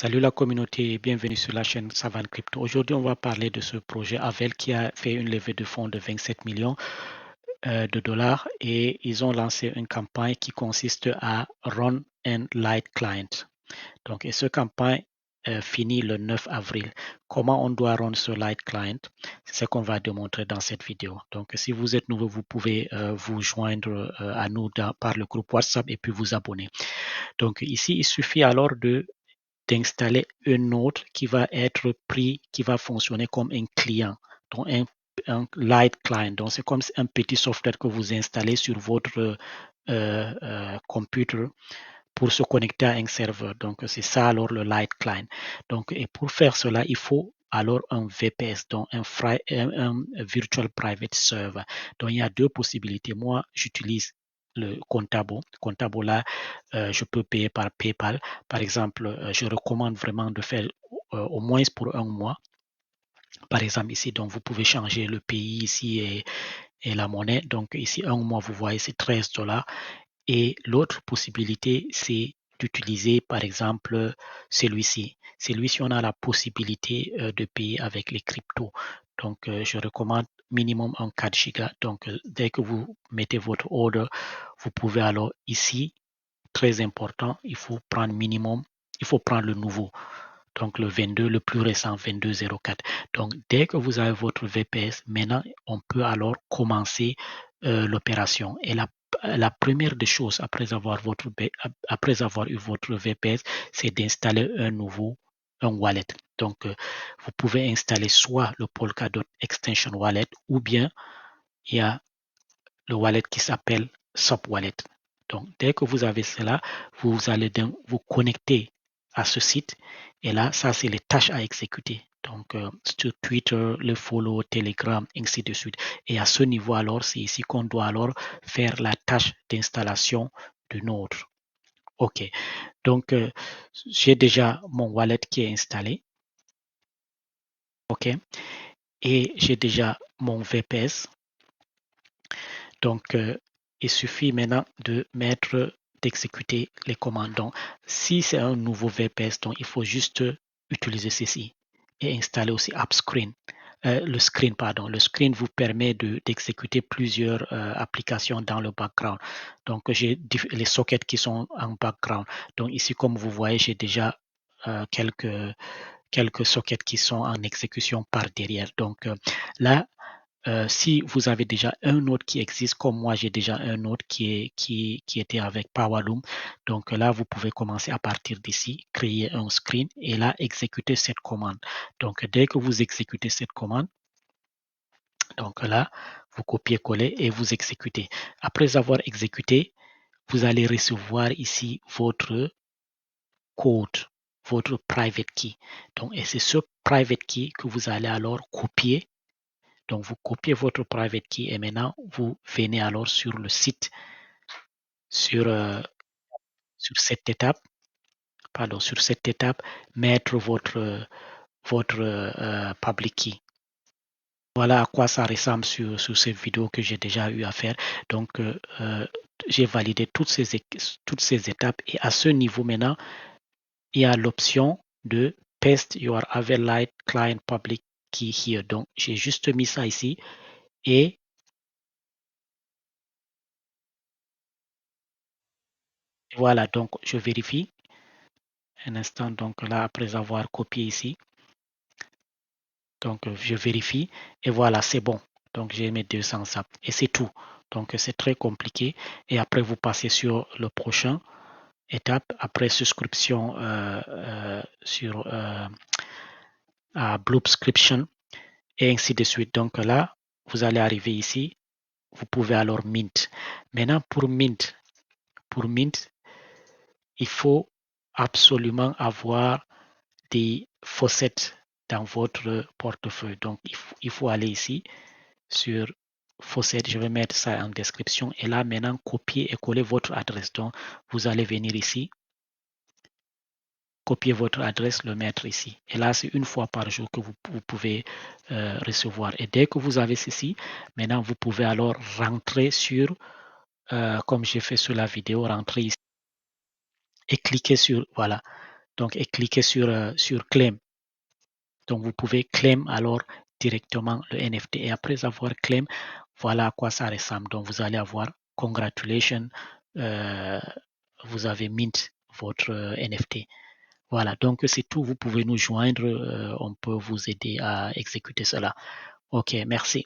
Salut la communauté, bienvenue sur la chaîne Savane Crypto. Aujourd'hui, on va parler de ce projet Avel qui a fait une levée de fonds de 27 millions de dollars et ils ont lancé une campagne qui consiste à Run and Light Client. Donc, et cette campagne finit le 9 avril. Comment on doit run ce Light Client? C'est ce qu'on va démontrer dans cette vidéo. Donc, si vous êtes nouveau, vous pouvez vous joindre à nous par le groupe WhatsApp et puis vous abonner. Donc, ici, il suffit alors d'installer un autre qui va être pris, qui va fonctionner comme un client, donc un light client. Donc, c'est comme un petit software que vous installez sur votre computer pour se connecter à un serveur. Donc, c'est ça alors le light client. Donc, et pour faire cela, il faut alors un VPS, donc un Virtual Private Server. Donc, il y a deux possibilités. Moi, j'utilise le Contabo. Contabo, là, je peux payer par PayPal. Par exemple, je recommande vraiment de faire au moins pour un mois. Par exemple, ici, donc vous pouvez changer le pays ici et la monnaie. Donc, ici, un mois, vous voyez, c'est 13 dollars. Et l'autre possibilité, c'est d'utiliser par exemple celui-ci. Celui-ci, on a la possibilité de payer avec les cryptos. Donc, je recommande minimum un 4 gigas. Donc, dès que vous mettez votre order, vous pouvez alors ici, très important, il faut prendre minimum, il faut prendre le nouveau. Donc, le 22, le plus récent, 2204. Donc, dès que vous avez votre VPS, maintenant, on peut alors commencer l'opération. Et la première des choses après avoir eu votre VPS, c'est d'installer un wallet. Donc, vous pouvez installer soit le Polkadot Extension Wallet ou bien il y a le wallet qui s'appelle SubWallet. Donc, dès que vous avez cela, vous allez vous connecter à ce site. Et là, ça, c'est les tâches à exécuter. Donc, sur Twitter, le follow, Telegram, ainsi de suite. Et à ce niveau, alors, c'est ici qu'on doit alors faire la tâche d'installation de Node. OK. Donc, j'ai déjà mon wallet qui est installé. OK. Et j'ai déjà mon VPS. Donc, il suffit maintenant d'exécuter les commandes. Donc, si c'est un nouveau VPS, donc il faut juste utiliser ceci et installer aussi AppScreen. Le screen vous permet d'exécuter plusieurs applications dans le background. Donc, j'ai les sockets qui sont en background. Donc, ici, comme vous voyez, j'ai déjà quelques sockets qui sont en exécution par derrière. Donc, là, si vous avez déjà un autre qui existe, comme moi j'ai déjà un autre qui était avec Powerloom, donc là vous pouvez commencer à partir d'ici, créer un screen et là exécuter cette commande. Donc dès que vous exécutez cette commande, donc là vous copiez-coller et vous exécutez. Après avoir exécuté, vous allez recevoir ici votre code, votre private key. Donc et c'est ce private key que vous allez alors copier. Donc, vous copiez votre private key et maintenant, vous venez alors sur le site, sur, sur cette étape, mettre votre public key. Voilà à quoi ça ressemble sur ces vidéos que j'ai déjà eu à faire. Donc, j'ai validé toutes ces étapes et à ce niveau maintenant, il y a l'option de paste your Avelite client public key here. Donc, j'ai juste mis ça ici et voilà, donc je vérifie un instant. Donc là, après avoir copié ici, donc je vérifie et voilà, c'est bon. Donc j'ai mes 200 SAP et c'est tout. Donc c'est très compliqué. Et après, vous passez sur le prochain étape, après souscription sur à Bloobscription et ainsi de suite. Donc là, vous allez arriver ici. Vous pouvez alors mint. Maintenant, pour mint, il faut absolument avoir des faucets dans votre portefeuille. Donc, il faut aller ici sur faucet. Je vais mettre ça en description. Et là, maintenant, copier et coller votre adresse. Donc, vous allez venir ici, copier votre adresse, le mettre ici. Et là, c'est une fois par jour que vous pouvez recevoir. Et dès que vous avez ceci, maintenant, vous pouvez alors rentrer sur, comme j'ai fait sur la vidéo, rentrer ici et cliquer sur, voilà. Donc, et cliquez sur Claim. Donc, vous pouvez claim alors directement le NFT. Et après avoir claim, voilà à quoi ça ressemble. Donc, vous allez avoir congratulations, vous avez mint votre NFT. Voilà, donc c'est tout. Vous pouvez nous joindre. On peut vous aider à exécuter cela. OK, merci.